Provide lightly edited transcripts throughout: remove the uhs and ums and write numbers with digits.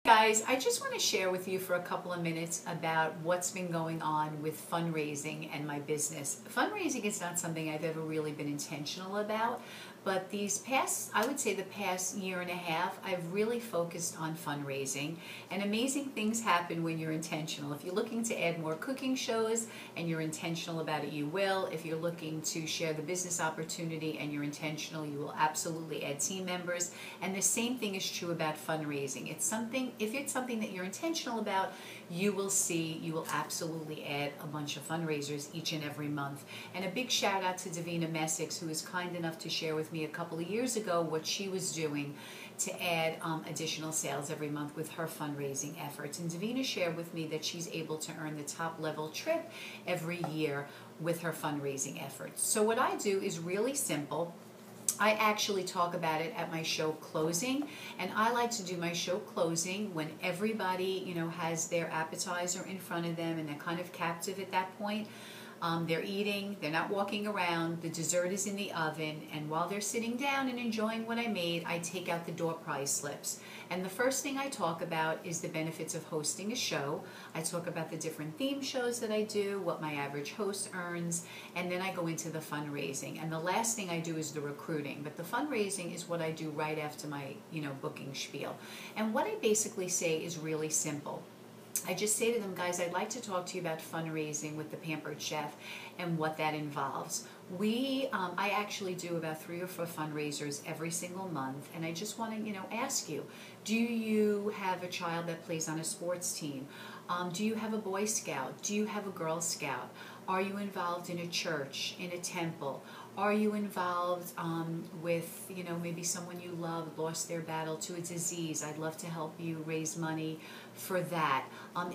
Guys, I just want to share with you for a couple of minutes about what's been going on with fundraising and my business. Fundraising is not something I've ever really been intentional about, but I would say the past year and a half, I've really focused on fundraising, and amazing things happen when you're intentional. If you're looking to add more cooking shows and you're intentional about it, you will. If you're looking to share the business opportunity and you're intentional, you will absolutely add team members. And the same thing is true about fundraising. If it's something that you're intentional about, you will absolutely add a bunch of fundraisers each and every month. And a big shout out to Davina Messick, who was kind enough to share with me a couple of years ago what she was doing to add additional sales every month with her fundraising efforts. And Davina shared with me that she's able to earn the top level trip every year with her fundraising efforts. So what I do is really simple. I actually talk about it at my show closing, and I like to do my show closing when everybody, has their appetizer in front of them and they're kind of captive at that point. They're eating, they're not walking around, the dessert is in the oven, and while they're sitting down and enjoying what I made, I take out the door prize slips. And the first thing I talk about is the benefits of hosting a show. I talk about the different theme shows that I do, what my average host earns, and then I go into the fundraising. And the last thing I do is the recruiting, but the fundraising is what I do right after my, booking spiel. And what I basically say is really simple. I just say to them, guys, I'd like to talk to you about fundraising with the Pampered Chef and what that involves. I actually do about 3 or 4 fundraisers every single month, and I just want to, ask you, do you have a child that plays on a sports team? Do you have a Boy Scout? Do you have a Girl Scout? Are you involved in a church, in a temple? Are you involved with, maybe someone you love lost their battle to a disease? I'd love to help you raise money for that.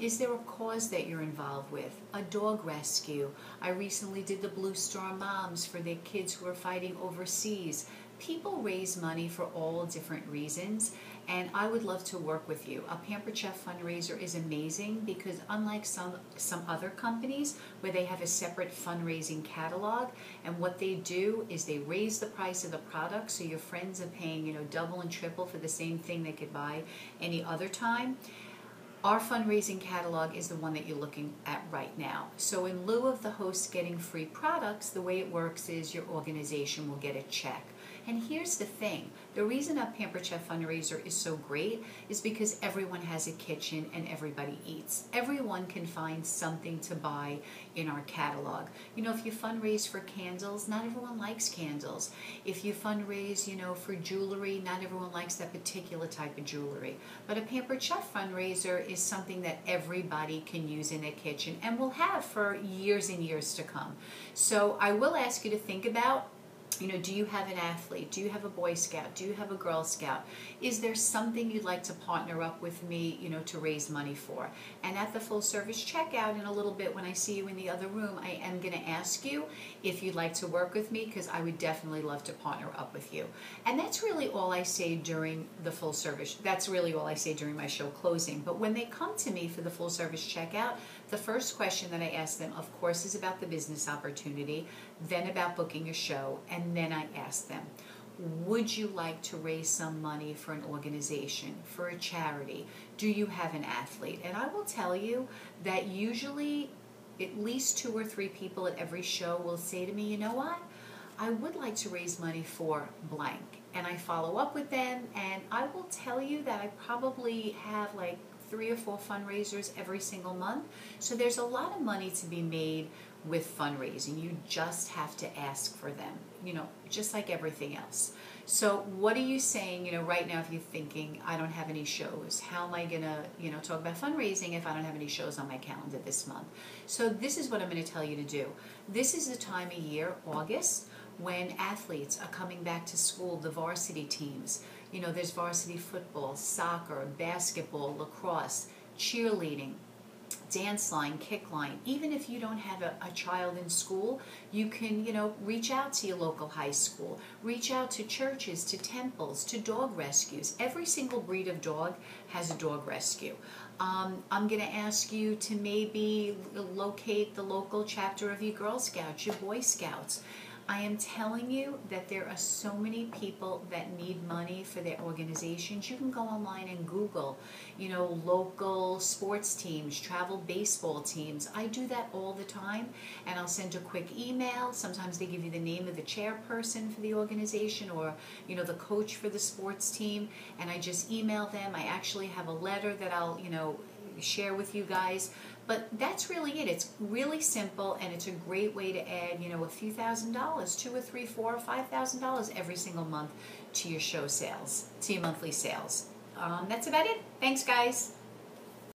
Is there a cause that you're involved with? A dog rescue. I recently did the Blue Star Moms for their kids who are fighting overseas. People raise money for all different reasons, and I would love to work with you. A Pampered Chef fundraiser is amazing because unlike some other companies where they have a separate fundraising catalog, and what they do is they raise the price of the product so your friends are paying, double and triple for the same thing they could buy any other time. Our fundraising catalog is the one that you're looking at right now. So in lieu of the host getting free products, the way it works is your organization will get a check. And here's the thing, the reason a Pampered Chef fundraiser is so great is because everyone has a kitchen and everybody eats. Everyone can find something to buy in our catalog. If you fundraise for candles, not everyone likes candles. If you fundraise, for jewelry, not everyone likes that particular type of jewelry. But a Pampered Chef fundraiser is something that everybody can use in their kitchen and will have for years and years to come. So I will ask you to think about, do you have an athlete? Do you have a Boy Scout? Do you have a Girl Scout? Is there something you'd like to partner up with me, to raise money for? And at the full service checkout in a little bit when I see you in the other room, I am going to ask you if you'd like to work with me because I would definitely love to partner up with you. And that's really all I say during the full service. That's really all I say during my show closing. But when they come to me for the full service checkout, the first question that I ask them, of course, is about the business opportunity, then about booking a show, and then I ask them, would you like to raise some money for an organization, for a charity? Do you have an athlete? And I will tell you that usually at least 2 or 3 people at every show will say to me, you know what? I would like to raise money for blank. And I follow up with them, and I will tell you that I probably have like 3 or 4 fundraisers every single month. So there's a lot of money to be made with fundraising. You just have to ask for them, just like everything else. So what are you saying, right now if you're thinking, I don't have any shows, how am I going to, talk about fundraising if I don't have any shows on my calendar this month? So this is what I'm going to tell you to do. This is the time of year, August, when athletes are coming back to school, the varsity teams. There's varsity football, soccer, basketball, lacrosse, cheerleading, dance line, kick line. Even if you don't have a child in school, you can, reach out to your local high school, reach out to churches, to temples, to dog rescues. Every single breed of dog has a dog rescue. I'm going to ask you to maybe locate the local chapter of your Girl Scouts, your Boy Scouts. I am telling you that there are so many people that need money for their organizations. You can go online and Google, local sports teams, travel baseball teams. I do that all the time, and I'll send a quick email. Sometimes they give you the name of the chairperson for the organization, or the coach for the sports team, and I just email them. I actually have a letter that I'll share with you guys. But that's really it. It's really simple, and it's a great way to add, a few $1,000s, $2 or $3, $4 or $5,000 every single month to your show sales, to your monthly sales. That's about it. Thanks, guys.